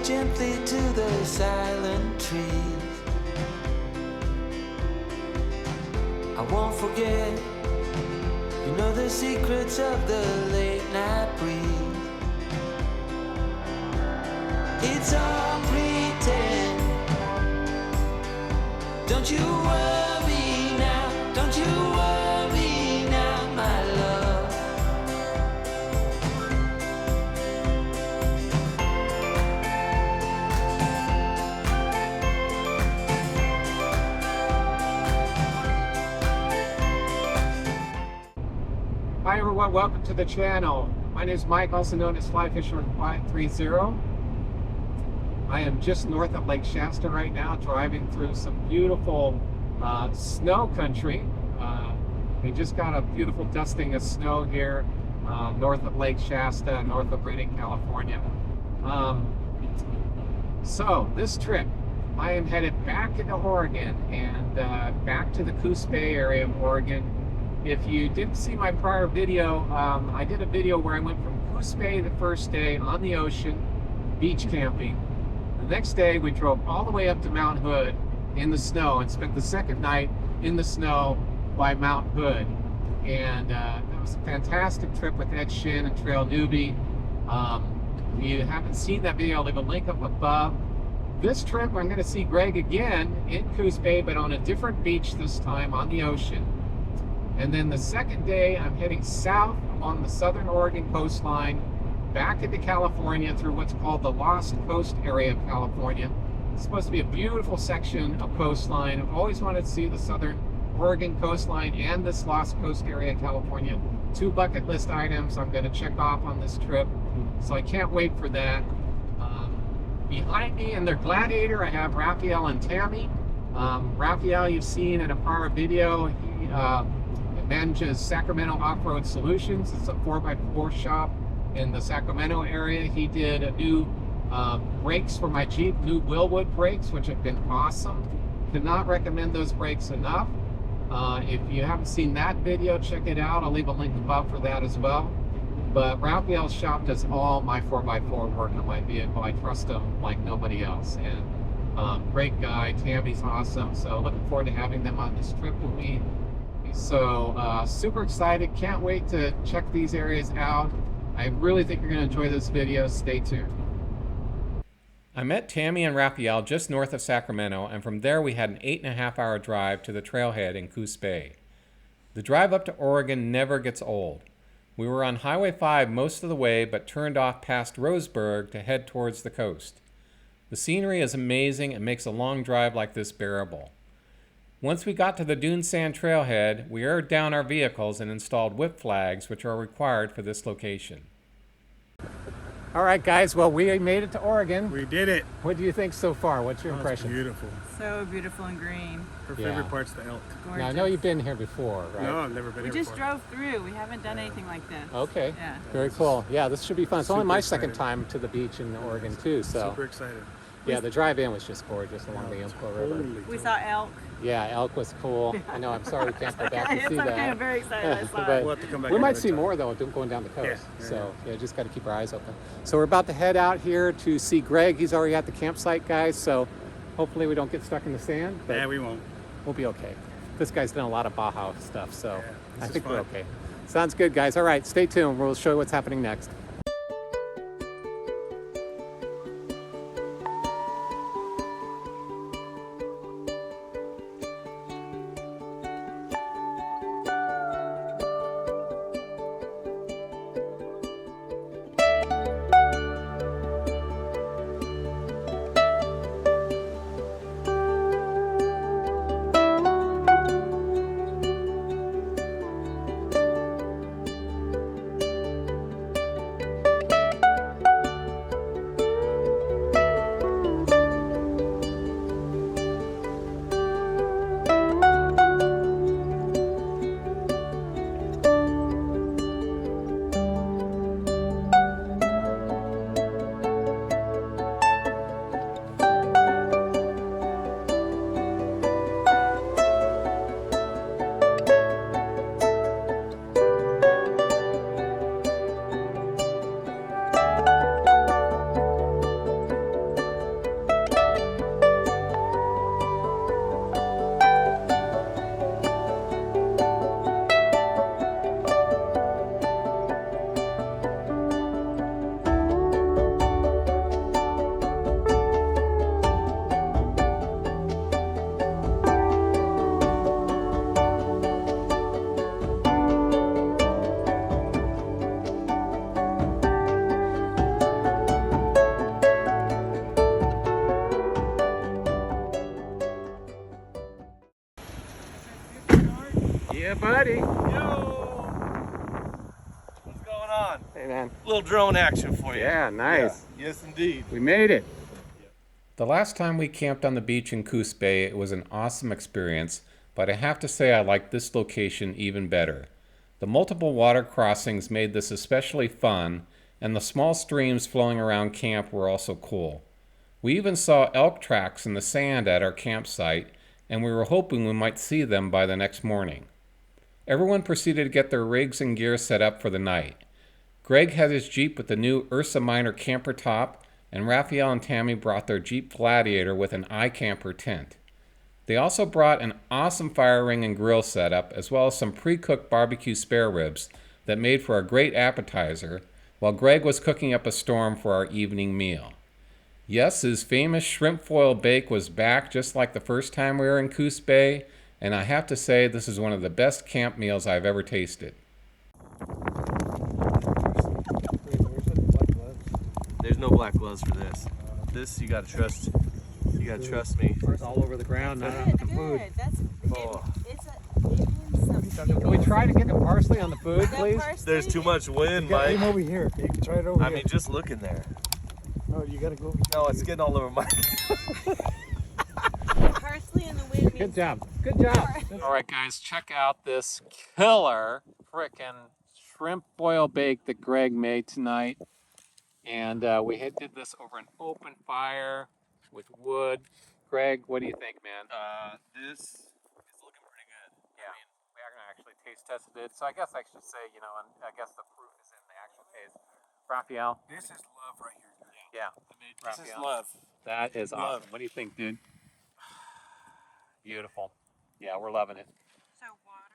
gently to the silent trees. I won't forget, you know, the secrets of the late night breeze. It's all pretend. Don't you worry now, don't you worry now, my love. Hi everyone, welcome to the channel. My name is Mike, also known as Fly Fisher 530. I am just north of Lake Shasta right now, driving through some beautiful snow country. We just got a beautiful dusting of snow here north of Lake Shasta, north of Redding, California. So this trip, I am headed back into Oregon and back to the Coos Bay area of Oregon. If you didn't see my prior video, I did a video where I went from Coos Bay the first day on the ocean, beach camping. The next day we drove all the way up to Mount Hood in the snow and spent the second night in the snow by Mount Hood. And that was a fantastic trip with Ed Shin and Trail Newbie. If you haven't seen that video, I'll leave a link up above. This trip I'm going to see Greg again in Coos Bay, but on a different beach this time on the ocean. And then the second day I'm heading south along the Southern Oregon Coastline back into California through what's called the Lost Coast area of California. It's supposed to be a beautiful section of coastline. I've always wanted to see the Southern Oregon Coastline and this Lost Coast area of California. 2 bucket list items I'm going to check off on this trip, so I can't wait for that. Behind me in their Gladiator I have Rafael and Tammy. Rafael you've seen in a prior video. He manages Sacramento Offroad Solutions. It's a 4x4 shop in the Sacramento area. He did a new brakes for my Jeep, new Willwood brakes, which have been awesome. Cannot recommend those brakes enough. If you haven't seen that video, check it out. I'll leave a link above for that as well. But Raphael's shop does all my 4x4 work on my vehicle. I trust him like nobody else. And great guy. Tammy's awesome. So looking forward to having them on this trip with me. So super excited. Can't wait to check these areas out. I really think you're going to enjoy this video. Stay tuned. I met Tammy and Rafael just north of Sacramento, and from there we had an 8.5-hour drive to the trailhead in Coos Bay. The drive up to Oregon never gets old. We were on Highway 5 most of the way, but turned off past Roseburg to head towards the coast. The scenery is amazing and makes a long drive like this bearable. Once we got to the Dune Sand trailhead, we aired down our vehicles and installed whip flags, which are required for this location. All right, guys. Well, we made it to Oregon. We did it. What do you think so far? What's your impression? It's beautiful. So beautiful and green. Her favorite part's the elk. Gorgeous. Now, I know you've been here before, right? No, I've never been We here just before. drove through. We haven't done anything like this. Okay. Yeah. Very cool. Yeah, this should be fun. It's only Super my excited. second time to the beach in Oregon, too. So, Super excited. yeah, the drive-in was just gorgeous along the Umpqua River. Holy We cow. saw elk. Yeah, elk was cool. I know. I'm sorry we can't go back and It's see okay. that. I'm very excited. I saw But it. We'll have to come back we might another see time. more though going down the coast. Yeah, So yeah, just got to keep our eyes open. So we're about to head out here to see Greg. He's already at the campsite, guys. So hopefully we don't get stuck in the sand. But Yeah, we won't. we'll be okay. This guy's done a lot of Baja stuff, so Yeah, this I is think we're fun. okay. Sounds good, guys. All right, stay tuned. We'll show you what's happening next. Hey, man. Little drone action for you. Yeah, nice. Yeah. Yes, indeed. We made it. The last time we camped on the beach in Coos Bay, it was an awesome experience, but I have to say I like this location even better. The multiple water crossings made this especially fun, and the small streams flowing around camp were also cool. We even saw elk tracks in the sand at our campsite, and we were hoping we might see them by the next morning. Everyone proceeded to get their rigs and gear set up for the night. Greg had his Jeep with the new Ursa Minor camper top, and Rafael and Tammy brought their Jeep Gladiator with an iCamper tent. They also brought an awesome fire ring and grill setup, as well as some pre-cooked barbecue spare ribs that made for a great appetizer, while Greg was cooking up a storm for our evening meal. Yes, his famous shrimp foil bake was back just like the first time we were in Coos Bay, and I have to say this is one of the best camp meals I've ever tasted. There's no black gloves for this. This you gotta trust. You gotta trust me. It's all over the ground, not on the food. That's Oh. Can we try to get the parsley on the food, please? There's too much wind, Aim Mike. over here. You can try it over I here. mean, just look in there. No, you gotta go. No, it's getting all over my. parsley in the wind. Good job. Good job. All right, guys, check out this killer frickin' shrimp foil bake that Greg made tonight. And we did this over an open fire with wood. Greg, what do you think, man? This is looking pretty good. Yeah, we are gonna actually taste tested it. So I guess I should say, you know, and I guess the proof is in the actual taste. Raphael? This is love right here. Yeah. This is Raphael. love. That is awesome. Love. What do you think, dude? Beautiful. Yeah, we're loving it. So water.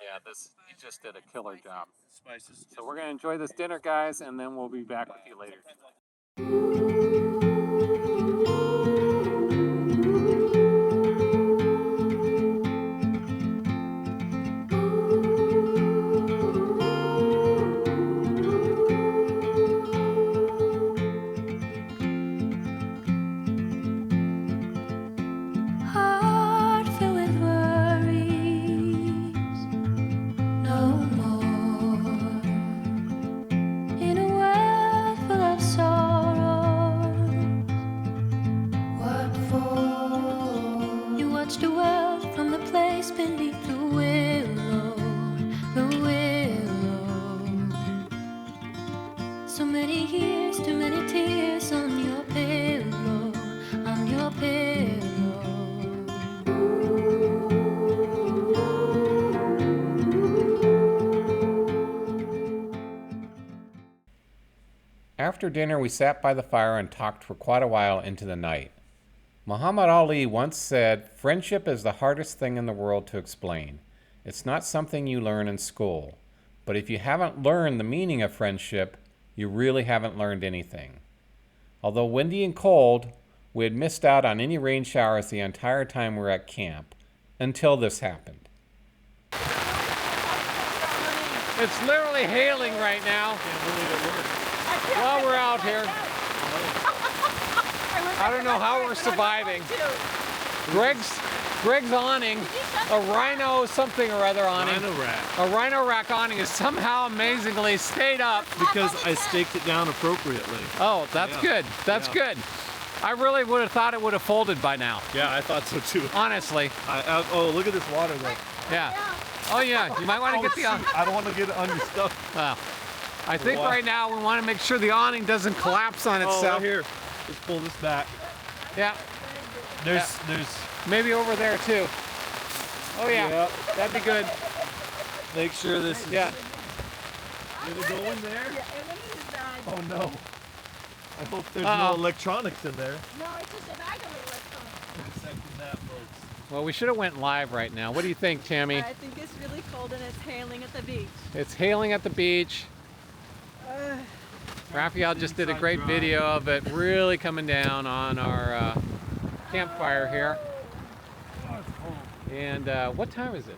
Yeah, you just did a killer job. Spices. So we're gonna enjoy this dinner, guys, and then we'll be back with you later. Heart filled with worries, no more. In a world full of sorrows, what for? You watch the world from the place beneath the willow, the willow. So many years, too many tears on your pillow, on your pillow. After dinner, we sat by the fire and talked for quite a while into the night. Muhammad Ali once said, "Friendship is the hardest thing in the world to explain. It's not something you learn in school. But if you haven't learned the meaning of friendship, you really haven't learned anything." Although windy and cold, we had missed out on any rain showers the entire time we were at camp, until this happened. It's literally hailing right now while we're out here. I don't know how we're surviving. Greg's awning, a rhino something or other awning. Rhino rack. A rhino rack awning is somehow amazingly stayed up. Because I staked it down appropriately. Oh, that's Yeah. good. That's Yeah. good. I really would have thought it would have folded by now. Yeah, I thought so too. Honestly. Oh, look at this water though. Yeah. Oh yeah. You might want to get the. I don't want to get it on your stuff. Well, I think Wow. right now we want to make sure the awning doesn't collapse on Oh, itself. right here. Let's pull this back. Yeah. There's Maybe over there too. Oh yeah. Yeah. That'd be good. Make sure this is. Yeah. Did it go in there? Oh no. I hope there's Uh-oh. no electronics in there. No, it's just an item of electronics. Second that, folks. Well, we should have went live right now. What do you think, Tammy? I think it's really cold and it's hailing at the beach. It's hailing at the beach. Raphael just did a great video of it really coming down on our campfire here. And what time is it?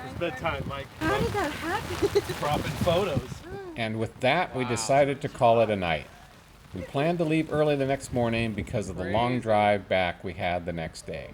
It's bedtime, Mike. How did that happen? Cropping photos. And with that, we decided to call it a night. We planned to leave early the next morning because of the long drive back we had the next day.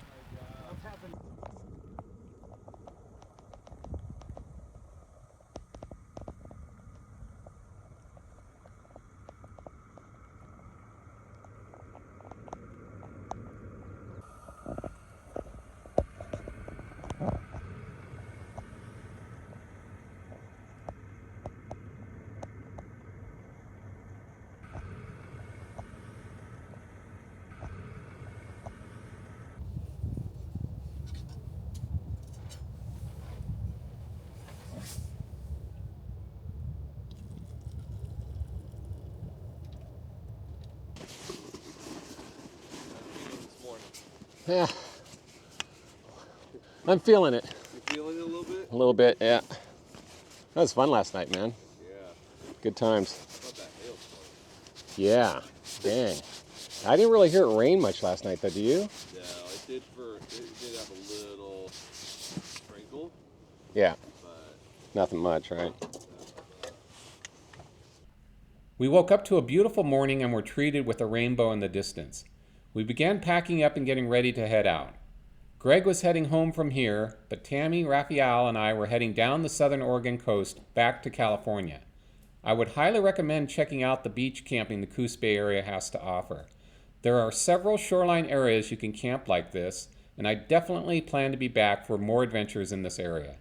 Yeah. I'm feeling it. You feeling it a little bit? A little bit, yeah. That was fun last night, man. Yeah. Good times. How about that hailstorm? Yeah, dang. I didn't really hear it rain much last night, though, do you? Yeah, it did have a little sprinkle, Yeah, but nothing much, right? We woke up to a beautiful morning and were treated with a rainbow in the distance. We began packing up and getting ready to head out. Greg was heading home from here, but Tammy, Rafael, and I were heading down the Southern Oregon coast back to California. I would highly recommend checking out the beach camping the Coos Bay area has to offer. There are several shoreline areas you can camp like this, and I definitely plan to be back for more adventures in this area.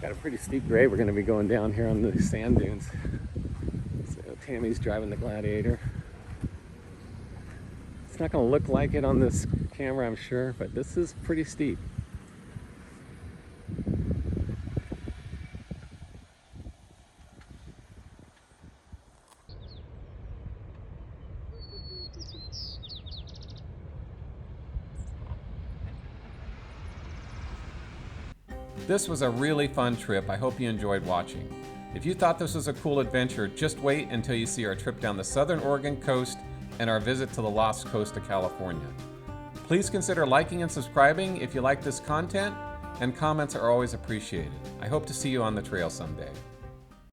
Got a pretty steep grade. We're going to be going down here on the sand dunes. So Tammy's driving the Gladiator. It's not going to look like it on this camera, I'm sure, but this is pretty steep. This was a really fun trip. I hope you enjoyed watching. If you thought this was a cool adventure, just wait until you see our trip down the Southern Oregon coast and our visit to the Lost Coast of California. Please consider liking and subscribing if you like this content, and comments are always appreciated. I hope to see you on the trail someday.